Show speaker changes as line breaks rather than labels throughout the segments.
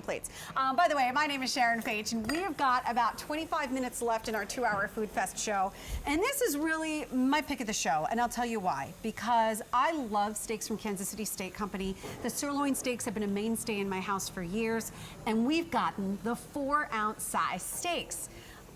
nameplates. By the way, my name is Sharon Fage, and we've got about 25 minutes left in our 2-hour Food Fest show. And this is really my pick of the show, and I'll tell you why. Because I love steaks from Kansas City Steak Company. The sirloin steaks have been a mainstay in my house for years, and we've gotten the 4-ounce size steaks.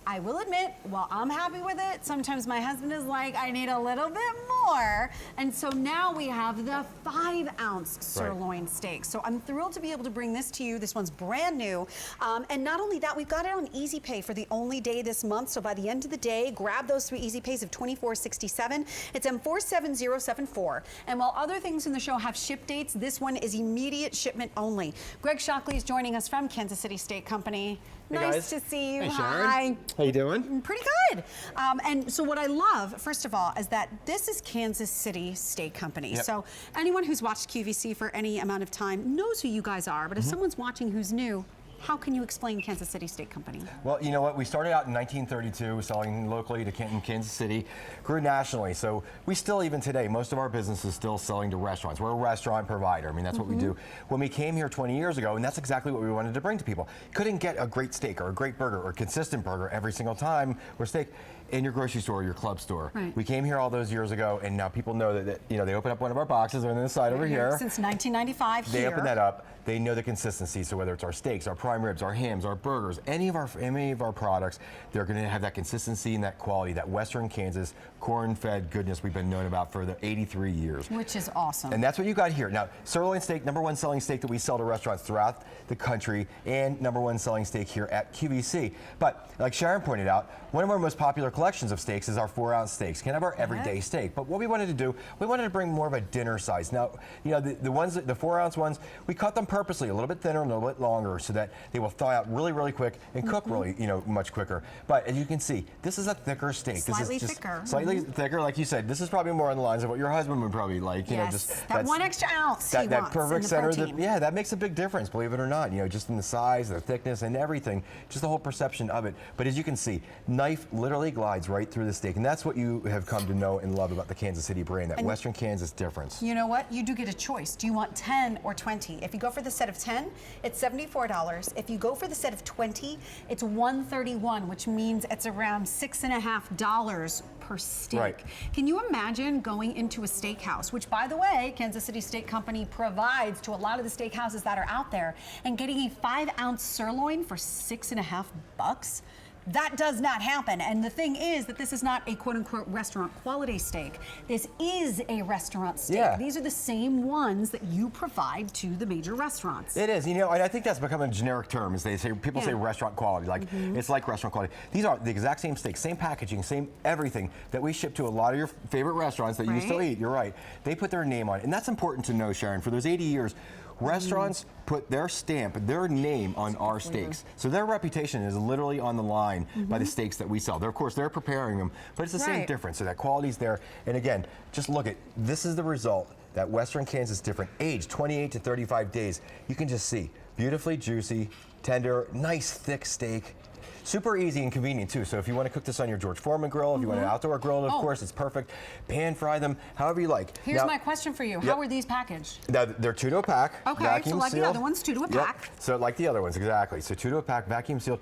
I will admit, while I'm happy with it, sometimes my husband is like, I need a little bit more. And so now we have the 5-ounce sirloin steak. So I'm thrilled to be able to bring this to you. This one's brand new. And not only that, we've got it on Easy Pay for the only day this month. So by the end of the day, grab those 3 Easy Pays of $24.67. It's M47074. And while other things in the show have ship dates, this one is immediate shipment only. Greg Shockley is joining us from Kansas City Steak Company.
Hey
nice
guys.
to see you.
Hey, Sharon.
Hi.
How you doing?
Pretty good. And so what I love, first of all, is that this is Kansas City Steak Company.
Yep.
So anyone who's watched QVC for any amount of time knows who you guys are. But if someone's watching who's new, how can you explain Kansas City Steak Company?
Well, you know what? We started out in 1932 selling locally to Kansas City, grew nationally. So we still, even today, most of our business is still selling to restaurants. We're a restaurant provider. I mean, that's what we do. When we came here 20 years ago, and that's exactly what we wanted to bring to people. Couldn't get a great steak or a great burger or a consistent burger every single time or steak in your grocery store or your club store.
Right.
We came here all those years ago, and now people know that you know, they open up one of our boxes on the side over here.
Since 1995
They open that up. They know the consistency, so whether it's our steaks, our prime ribs, our hams, our burgers, any of our products, they're going to have that consistency and that quality, that Western Kansas corn-fed goodness we've been known about for the 83 years.
Which is awesome.
And that's what you got here. Now, sirloin steak, #1 selling steak that we sell to restaurants throughout the country, and #1 selling steak here at QVC. But like Sharon pointed out, one of our most popular collections of steaks is our 4-ounce steaks. Kind of our everyday steak. But what we wanted to do, we wanted to bring more of a dinner size. Now, you know, the 4-ounce ones, we cut them purposely a little bit thinner, a little bit longer, so that they will thaw out really, really quick and cook really, you know, much quicker. But as you can see, this is a thicker steak.
Slightly
this is
thicker.
Slightly thicker, like you said. This is probably more on the lines of what your husband would probably like. You know, just
that 1 extra ounce
that
he wants
perfect
in the
center.
protein.
Yeah, that makes a big difference, believe it or not. You know, just in the size, the thickness, and everything, just the whole perception of it. But as you can see, knife literally glides right through the steak, and that's what you have come to know and love about the Kansas City brand, that Western Kansas difference.
You know what? You do get a choice. Do you want 10 or 20? If you go for the set of 10, it's $74. If you go for the set of 20, it's $131, which means it's around $6.50 per steak.
Right.
Can you imagine going into a steakhouse, which, by the way, Kansas City Steak Company provides to a lot of the steakhouses that are out there, and getting a 5-ounce sirloin for $6.50? That does not happen. And the thing is that this is not a quote-unquote restaurant quality steak. This is a restaurant steak.
Yeah.
These are the same ones that you provide to the major restaurants.
It is, you know, and I think that's become a generic term. As they say, people say restaurant quality, like it's like restaurant quality. These are the exact same steaks, same packaging, same everything that we ship to a lot of your favorite restaurants that you still eat. You're right. They put their name on it, and that's important to know, Sharon. For those 80 years, restaurants put their stamp, their name on our steaks. So their reputation is literally on the line by the steaks that we sell. Of course, they're preparing them, but it's the same difference. So that quality's there. And again, just look at, this is the result. That Western Kansas different, age 28 to 35 days. You can just see, beautifully juicy, tender, nice thick steak. Super easy and convenient too. So if you want to cook this on your George Foreman grill, if you want an outdoor grill, of course, it's perfect. Pan fry them, however you like.
Here's my question for you. How are these packaged?
Now, they're 2 to a pack.
Okay,
vacuum
so like
sealed.
the other ones, 2 to a pack.
So like the other ones, exactly. So 2 to a pack, vacuum sealed.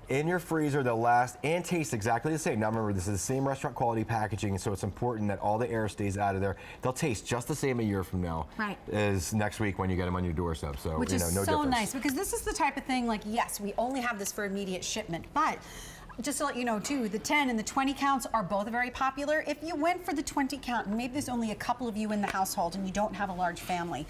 In your freezer, they'll last and taste exactly the same. Now remember, this is the same restaurant quality packaging, so it's important that all the air stays out of there. They'll taste just the same a year from now as next week when you get them on your doorstep. So,
which
you know,
is
no
so
difference.
nice, because this is the type of thing, like, yes, we only have this for immediate shipment, but just to let you know too, the 10 and the 20 counts are both very popular. If you went for the 20 count, and maybe there's only a couple of you in the household and you don't have a large family,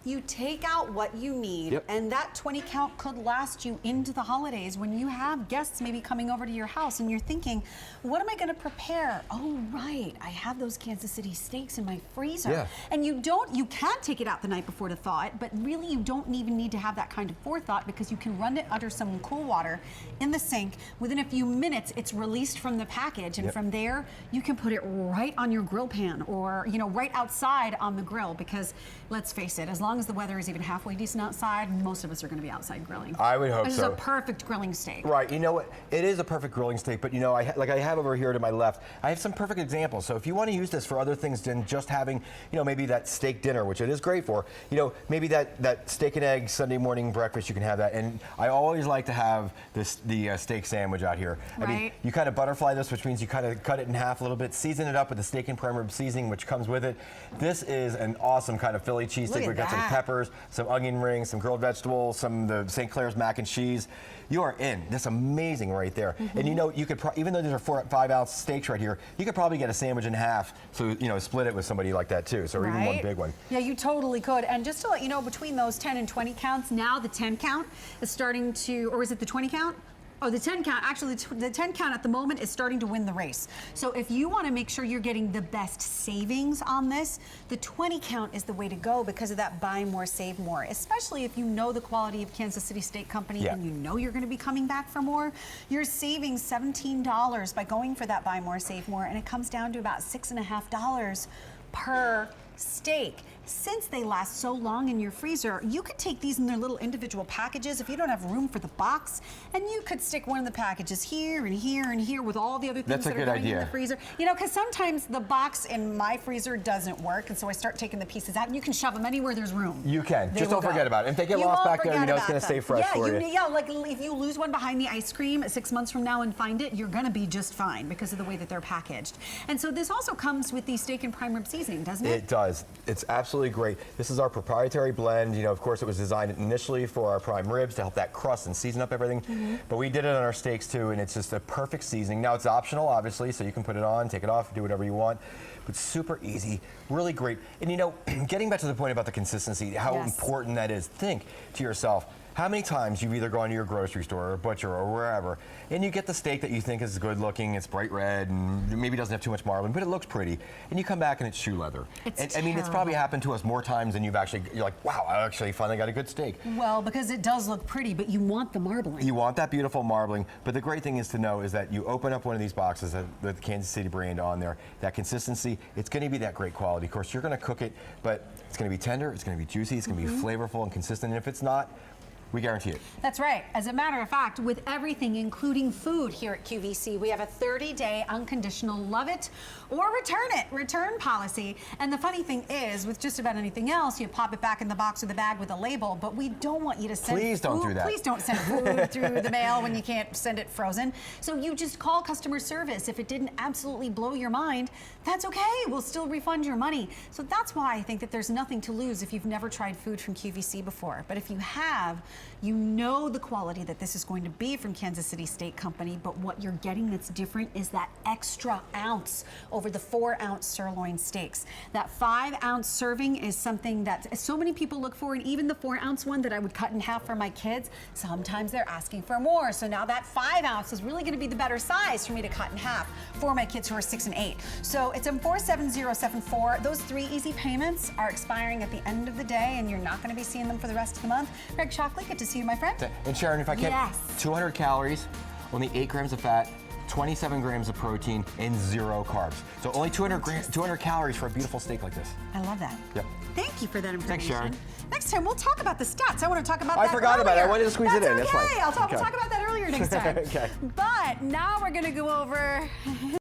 you take out what you need, and that 20 count could last you into the holidays when you have guests maybe coming over to your house and you're thinking, what am I going to prepare? Oh, right, I have those Kansas City steaks in my freezer. And you can take it out the night before to thaw it, but really you don't even need to have that kind of forethought, because you can run it under some cool water in the sink. Within a few minutes, it's released from the package, and from there, you can put it right on your grill pan, or, you know, right outside on the grill, because let's face it, as long long as the weather is even halfway decent outside, most of us are going to be outside grilling.
I would hope
This
so.
is a perfect grilling steak.
Right, you know what? It is a perfect grilling steak, but you know, like I have over here to my left, I have some perfect examples. So if you want to use this for other things than just having, you know, maybe that steak dinner, which it is great for, you know, maybe that steak and egg Sunday morning breakfast, you can have that. And I always like to have the steak sandwich out here.
Right.
I mean, you kind of butterfly this, which means you kind of cut it in half a little bit, season it up with the steak and prime rib seasoning, which comes with it. This is an awesome kind of Philly cheesesteak. We've got some peppers, some onion rings, some grilled vegetables, some of the St. Clair's mac and cheese. You are in. That's amazing right there. And you know, you could even though these are 4 5-ounce steaks right here, you could probably get a sandwich in half. So you know, split it with somebody like that too. So even one big one.
Yeah, you totally could. And just to let you know, between those 10 and 20 counts, now the 10 count is starting to, or is it the 20 count? Oh, the 10 count, actually the 10 count at the moment is starting to win the race. So if you want to make sure you're getting the best savings on this, the 20 count is the way to go because of that buy more, save more, especially if you know the quality of Kansas City Steak Company and you know you're going to be coming back for more. You're saving $17 by going for that buy more, save more, and it comes down to about $6.50 per steak. Since they last so long in your freezer, you could take these in their little individual packages if you don't have room for the box, and you could stick one of the packages here and here and here with all the other things that are going in the freezer. You know, because sometimes the box in my freezer doesn't work, and so I start taking the pieces out, and you can shove them anywhere there's room.
You can. Just don't forget about it. If they get lost back there, you know it's going to stay fresh for you.
Yeah, like if you lose one behind the ice cream 6 months from now and find it, you're going to be just fine because of the way that they're packaged. And so this also comes with the steak and prime rib seasoning, doesn't it?
It does. It's absolutely great. This is our proprietary blend. You know, of course, it was designed initially for our prime ribs to help that crust and season up everything. But we did it on our steaks too, and it's just a perfect seasoning. Now it's optional, obviously, so you can put it on, take it off, do whatever you want. But super easy, really great. And you know, getting back to the point about the consistency, how important that is. Think to yourself, how many times you've either gone to your grocery store or a butcher or wherever, and you get the steak that you think is good looking, it's bright red, and maybe doesn't have too much marbling, but it looks pretty, and you come back and it's shoe leather. I mean, it's probably happened to us more times than you're like, wow, I actually finally got a good steak.
Well, because it does look pretty, but you want the marbling.
You want that beautiful marbling, but the great thing is to know is that you open up one of these boxes with the Kansas City brand on there, that consistency, it's going to be that great quality. Of course, you're going to cook it, but it's going to be tender, it's going to be juicy, it's going to be flavorful and consistent, and if it's not, we guarantee it.
That's right. As a matter of fact, with everything, including food here at QVC, we have a 30-day unconditional love it or return policy. And the funny thing is, with just about anything else, you pop it back in the box or the bag with a label, but we don't want you to send
Please don't do that.
Please don't send food through the mail when you can't send it frozen. So you just call customer service. If it didn't absolutely blow your mind, that's okay. We'll still refund your money. So that's why I think that there's nothing to lose if you've never tried food from QVC before. But if you have, you know the quality that this is going to be from Kansas City Steak Company, but what you're getting that's different is that extra ounce over the 4-ounce sirloin steaks. That 5-ounce serving is something that so many people look for, and even the 4-ounce one that I would cut in half for my kids, sometimes they're asking for more. So now that 5-ounce is really going to be the better size for me to cut in half for my kids who are 6 and 8. So it's in 47074. Those 3 easy payments are expiring at the end of the day, and you're not going to be seeing them for the rest of the month. Greg Shockley, good to see you, my friend.
And Sharon, if I can, 200 calories, only 8 grams of fat, 27 grams of protein, and 0 carbs. So only 200 calories for a beautiful steak like this.
I love that.
Yep.
Thank you for that information.
Thanks, Sharon.
Next time, we'll talk about the stats. I want to talk about that
I forgot about it. I wanted to squeeze it in.
That's
That's
okay.
fine.
We'll talk about that earlier next time.
Okay.
But now we're going to go over